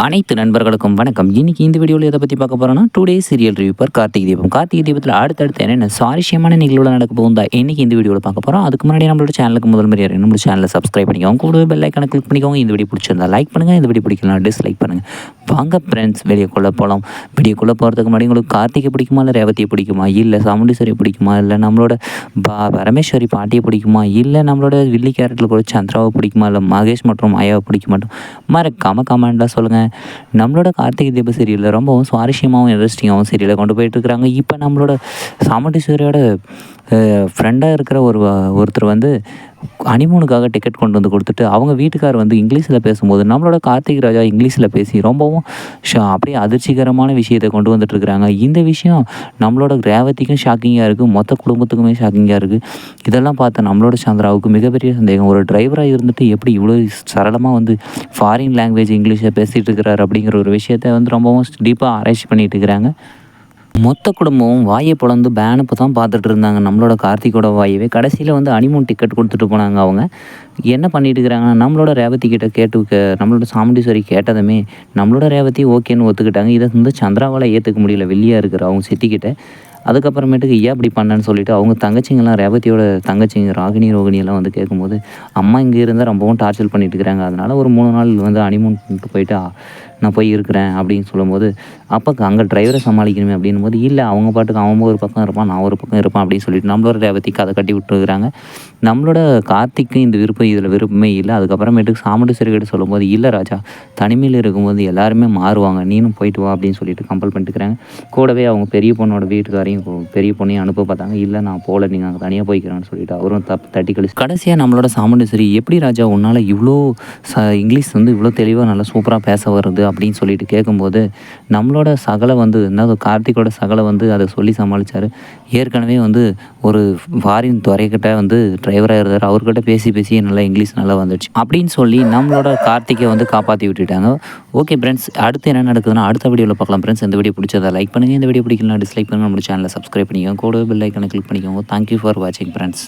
அனைத்து நண்பர்களுக்கும் வணக்கம். இன்னைக்கு இந்த வீடியோவில் எதை பற்றி பார்க்க போகிறோம்னா, 2 days serial review per Karthigai Deepam. Karthigai தீபத்தில் அடுத்தடுத்து என்னென்ன சுவாரஸ்யமான நிகழ்வுகள் நடக்க போகுதா இன்னைக்கு இந்த வீடியோவில் பார்க்க போகிறோம். அதுக்கு முன்னாடி நம்மளோட சேனலுக்கு முதல் முறையாக நம்மளோட சேனலை சப்ஸ்கிரைப் பண்ணிக்கோங்க. கூடவே பெல் ஐக்கானை கிளிக் பண்ணிக்கோங்க. இந்த வீடியோ பிடிச்சிருந்தா லைக் பண்ணுங்கள், இந்த வீடியோ பிடிக்கலாம் டிஸ்லைக் பண்ணுங்கள். வாங்க ஃப்ரெண்ட்ஸ், வெளியேக்குள்ளே போகலாம். வெளியேக்குள்ளே போகிறதுக்கு முன்னாடி உங்களுக்கு கார்த்திகை பிடிக்குமா, இல்லை ரேவதியை பிடிக்குமா, இல்லை சாமுண்டீஸ்வரியை பிடிக்குமா, இல்லை நம்மளோட பரமேஸ்வரி பாட்டியை பிடிக்குமா, இல்லை நம்மளோட வில்லி கேரக்டரில் கூட சந்திராவை பிடிக்குமா, இல்லை மகேஷ் மற்றும் மாயாவை பிடிக்குமா, மறக்காம கமெண்ட்டாக சொல்லுங்கள். நம்மளோட கார்த்திகை தீப சீரியலில் ரொம்பவும் சுவாரஸ்யமாகவும் இன்ட்ரெஸ்டிங்காகவும் சீரியலை கொண்டு போயிட்டுருக்குறாங்க. இப்போ நம்மளோட சாமுண்டீஸ்வரியோட ஃப்ரெண்டாக இருக்கிற ஒருத்தர் வந்து ஹனிமூனுக்காக டிக்கெட் கொண்டு வந்து கொடுத்துட்டு அவங்க வீட்டுக்கார் வந்து இங்கிலீஷில் பேசும்போது நம்மளோட கார்த்திக் ராஜா இங்கிலீஷில் பேசி ரொம்பவும் அப்படியே அதிர்ச்சிகரமான விஷயத்தை கொண்டு வந்துட்டுருக்குறாங்க. இந்த விஷயம் நம்மளோட ரேவதிக்கும் ஷாக்கிங்காக இருக்குது, மொத்த குடும்பத்துக்குமே ஷாக்கிங்காக இருக்குது. இதெல்லாம் பார்த்து நம்மளோட சந்திராவுக்கு மிகப்பெரிய சந்தேகம். ஒரு டிரைவராக இருந்துட்டு எப்படி இவ்வளோ சரளமாக வந்து ஃபாரின் லாங்குவேஜ் இங்கிலீஷில் பேசிகிட்டு இருக்கிறார் அப்படிங்கிற ஒரு விஷயத்தை வந்து ரொம்பவும் டீப்பாக ஆராய்ச்சி பண்ணிகிட்டு இருக்கிறாங்க. மொத்த குடும்பமும் வாயை பொழந்து பேனப்போ தான் பார்த்துட்டு இருந்தாங்க நம்மளோட கார்த்திகோட வாயவே. கடைசியில் வந்து ஹனிமூன் டிக்கெட் கொடுத்துட்டு போனாங்க. அவங்க என்ன பண்ணிட்டு இருக்கிறாங்கன்னா, நம்மளோட ரேவதி கிட்ட நம்மளோட சாமுண்டீஸ்வரி கேட்டதுமே நம்மளோட ரேவதி ஓகேன்னு ஒத்துக்கிட்டாங்க. இதை வந்து சந்திராவால் ஏற்றுக்க முடியல, வெளியாக இருக்கிற அவங்க சித்திக்கிட்ட. அதுக்கப்புறமேட்டுக்கு ஏன் இப்படி பண்ணேன்னு சொல்லிவிட்டு அவங்க தங்கச்சிங்கெல்லாம் ரேவதியோட தங்கச்சிங்க ரோகிணியெல்லாம் வந்து கேட்கும்போது, அம்மா இங்கே இருந்தால் ரொம்பவும் டார்ச்சர் பண்ணிட்டு இருக்கிறாங்க, அதனால் ஒரு 3 நாள் வந்து ஹனிமூன் போயிட்டு நான் போய் இருக்கிறேன் அப்படின்னு சொல்லும்போது, அப்போ அங்கே டிரைவரை சமாளிக்கணுமே அப்படின்னும் போது, இல்லை அவங்க பாட்டுக்கு அவன் ஒரு பக்கம் இருப்பான், நான் ஒரு பக்கம் இருப்பான் அப்படின்னு சொல்லிட்டு நம்மளோட ரேவதிக்கு அதை கட்டி விட்டுருக்குறாங்க. நம்மளோட கார்த்திக்கு இந்த இதில் விருப்பமே இல்லை. அதுக்கப்புறமேட்டுக்கு சாமுண்டீஸ்வரி கிட்ட சொல்லும்போது, இல்லை ராஜா, தனிமையில் இருக்கும்போது எல்லாருமே மாறுவாங்க, நீனும் போயிட்டு வா அப்படின்னு சொல்லிட்டு கம்பல் பண்ணிட்டுருக்குறாங்க. கூடவே அவங்க பெரிய பொண்ணோட வீட்டுக்காரையும் பெரிய பொண்ணையும் அனுப்ப பார்த்தாங்க. இல்லை நான் போகல, நீங்கள் அங்கே தனியாக போய்க்கிறேன்னு சொல்லிட்டு அவரும் தட்டி கழிச்சு கடைசியாக நம்மளோட சாமுண்டீஸ்வரி, எப்படி ராஜா உன்னால் இவ்வளோ இங்கிலீஷ் வந்து இவ்வளோ தெளிவாக நல்லா சூப்பராக பேச வருது அப்படின்னு சொல்லிட்டு கேட்கும்போது, நம்மளோட சகலை வந்து கார்த்திகோட சகலை வந்து அதை சொல்லி சமாளித்தார். ஏற்கனவே வந்து ஒரு ஃபாரின் துறைக்கிட்ட வந்து டிரைவராக இருந்தார், அவர்கிட்ட பேசி நல்லா இங்கிலீஷ் நல்லா வந்துடுச்சு அப்படின்னு சொல்லி நம்மளோட கார்த்திகை வந்து காப்பாற்றி விட்டுட்டாங்க. ஓகே ஃப்ரெண்ட்ஸ், அடுத்து என்ன நடக்குதுன்னா அடுத்த வீடியோவில் பார்க்கலாம் ஃப்ரெண்ட்ஸ். இந்த வீடியோ பிடிச்சதை லைக் பண்ணுங்கள், இந்த வீடியோ பிடிக்கலாம் டிஸ்லைக் பண்ணுங்கள், நம்ம சேனலை சப்ஸ்கிரைப் பண்ணிக்கோங்க, கூட பெல் ஐக்கானை கிளிக் பண்ணிக்கோங்க. தேங்க்யூ ஃபார் வாட்சிங் ஃப்ரெண்ட்ஸ்.